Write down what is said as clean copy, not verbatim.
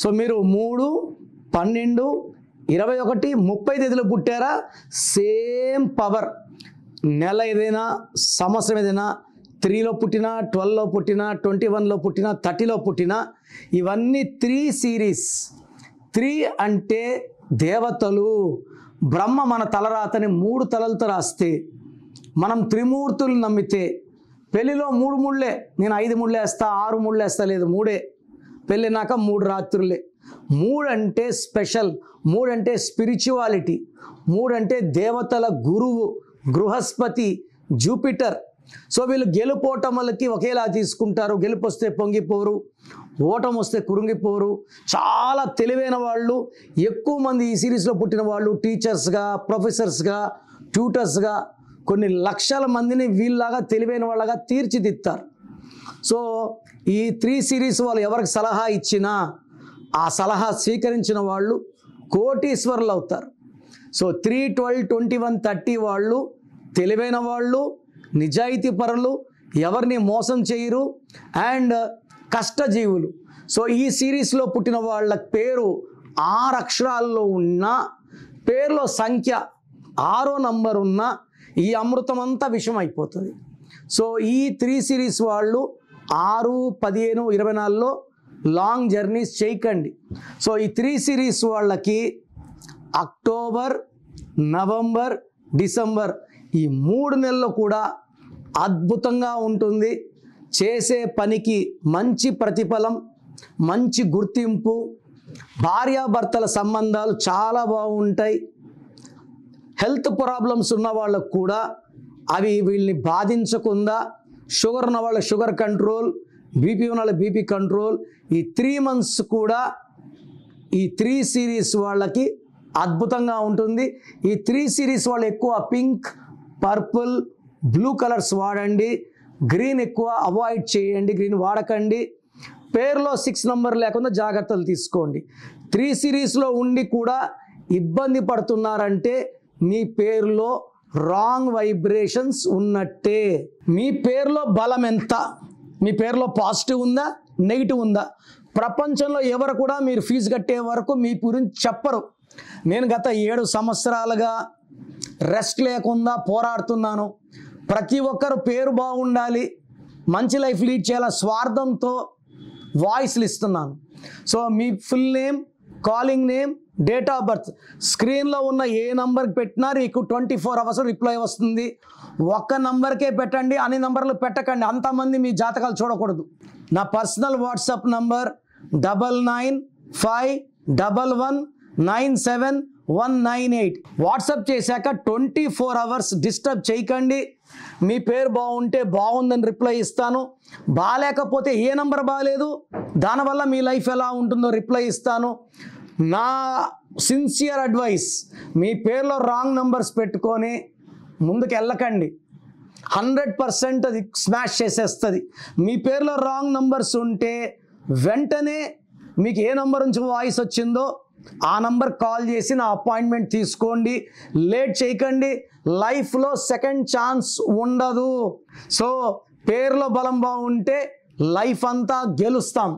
So మీరు 3, 12, 21, 30 తేదీలో పుట్టారా, same power. నెల ఏదైనా, సంవత్సరం ఏదైనా, 3లో పుట్టినా, 12లో పుట్టినా, 21లో పుట్టినా, 30లో పుట్టినా, ఇవన్నీ 3 సిరీస్. 3 అంటే దేవతలు. బ్రహ్మ మన తలరాతని 3 తలలతో రాస్తే, మనం త్రిమూర్తులు నమ్మితే, పెళ్ళిలో 3 ముళ్ళే, నేను 5 ముళ్ళు వేస్తా, 6 ముళ్ళు వేస్తా, లేదు 3. పెళ్ళినాక 3 రాత్రులే. 3 అంటే స్పెషల్, 3 అంటే స్పిరిచువాలిటీ, 3 అంటే దేవతల గురువు బృహస్పతి, జూపిటర్. సో వీళ్ళు గెలుపోటములకి ఒకేలా తీసుకుంటారు. గెలుపు వస్తే పొంగిపోరు, ఓటం వస్తే కురుంగిపోరు. చాలా తెలివైన వాళ్ళు. ఎక్కువ మంది ఈ సిరీస్లో పుట్టిన వాళ్ళు టీచర్స్గా, ప్రొఫెసర్స్గా, ట్యూటర్స్గా కొన్ని లక్షల మందిని వీళ్ళలాగా తెలివైన వాళ్ళగా తీర్చిదిద్దారు. సో ఈ 3 సిరీస్ వాళ్ళు ఎవరికి సలహా ఇచ్చినా ఆ సలహా స్వీకరించిన వాళ్ళు కోటీశ్వరులు అవుతారు. సో 3, 12, 21, 30 వాళ్ళు తెలివైన వాళ్ళు, నిజాయితీ పరులు, ఎవరిని మోసం చేయరు అండ్ కష్టజీవులు. సో ఈ సిరీస్లో పుట్టిన వాళ్ళ పేరు 6 అక్షరాల్లో ఉన్న, పేరులో సంఖ్య 6వ నంబర్ ఉన్న ఈ అమృతం అంతా విషయం అయిపోతుంది. సో ఈ 3 సిరీస్ వాళ్ళు 6, 15, 24లో లాంగ్ జర్నీస్ చేయకండి. సో ఈ 3 సిరీస్ వాళ్ళకి అక్టోబర్, నవంబర్, డిసెంబర్ ఈ 3 నెలల్లో కూడా అద్భుతంగా ఉంటుంది. చేసే పనికి మంచి ప్రతిఫలం, మంచి గుర్తింపు, భార్యాభర్తల సంబంధాలు చాలా బాగుంటాయి. హెల్త్ ప్రాబ్లమ్స్ ఉన్న వాళ్ళకు కూడా అవి వీళ్ళని బాధించకుండా, షుగర్ ఉన్న వాళ్ళ షుగర్ కంట్రోల్, బీపీ ఉన్న వాళ్ళ బీపీ కంట్రోల్, ఈ 3 months కూడా ఈ 3 సిరీస్ వాళ్ళకి అద్భుతంగా ఉంటుంది. ఈ 3 సిరీస్ వాళ్ళు ఎక్కువ పింక్, పర్పుల్, బ్లూ కలర్స్ వాడండి. గ్రీన్ ఎక్కువ అవాయిడ్ చేయండి, గ్రీన్ వాడకండి. పేరులో 6 నంబర్ లేకుండా జాగ్రత్తలు తీసుకోండి. 3 సిరీస్లో ఉండి కూడా ఇబ్బంది పడుతున్నారంటే మీ పేరులో రాంగ్ వైబ్రేషన్స్ ఉన్నట్టే. మీ పేరులో బలం ఎంత, మీ పేరులో పాజిటివ్ ఉందా, నెగిటివ్ ఉందా? ప్రపంచంలో ఎవరు కూడా మీరు ఫీజు కట్టే వరకు మీ గురించి చెప్పరు. నేను గత 7 సంవత్సరాలుగా రెస్ట్ లేకుండా పోరాడుతున్నాను. ప్రతి ఒక్కరు పేరు బాగుండాలి, మంచి లైఫ్ లీడ్ చేయాల స్వార్థంతో వాయిస్లు ఇస్తున్నాను. So me full name, calling name, date of birth స్క్రీన్లో ఉన్న ఏ నంబర్కి పెట్టినా మీకు 24 hours రిప్లై వస్తుంది. ఒక్క నంబర్కే పెట్టండి, అన్ని నంబర్లు పెట్టకండి. అంతమంది మీ జాతకాలు చూడకూడదు. నా పర్సనల్ వాట్సాప్ నంబర్ 9951197198. వాట్సాప్ చేశాక 24 hours డిస్టర్బ్ చేయకండి. మీ పేరు బాగుంటే బాగుందని రిప్లై ఇస్తాను, బాగాలేకపోతే ఏ నంబర్ బాగాలేదు, దానివల్ల మీ లైఫ్ ఎలా ఉంటుందో రిప్లై ఇస్తాను. నా సిన్సియర్ అడ్వైస్, మీ పేరులో రాంగ్ నంబర్స్ పెట్టుకొని ముందుకు వెళ్ళకండి. 100% అది స్మాష్ చేసేస్తుంది. మీ పేరులో రాంగ్ నంబర్స్ ఉంటే వెంటనే మీకు ఏ నంబర్ నుంచి వాయిస్ వచ్చిందో ఆ నంబర్ కాల్ చేసి నా అపాయింట్మెంట్ తీసుకోండి. లేట్ చేయకండి. లైఫ్లో సెకండ్ ఛాన్స్ ఉండదు. సో పేరులో బలం బాగుంటే లైఫ్ అంతా గెలుస్తాం.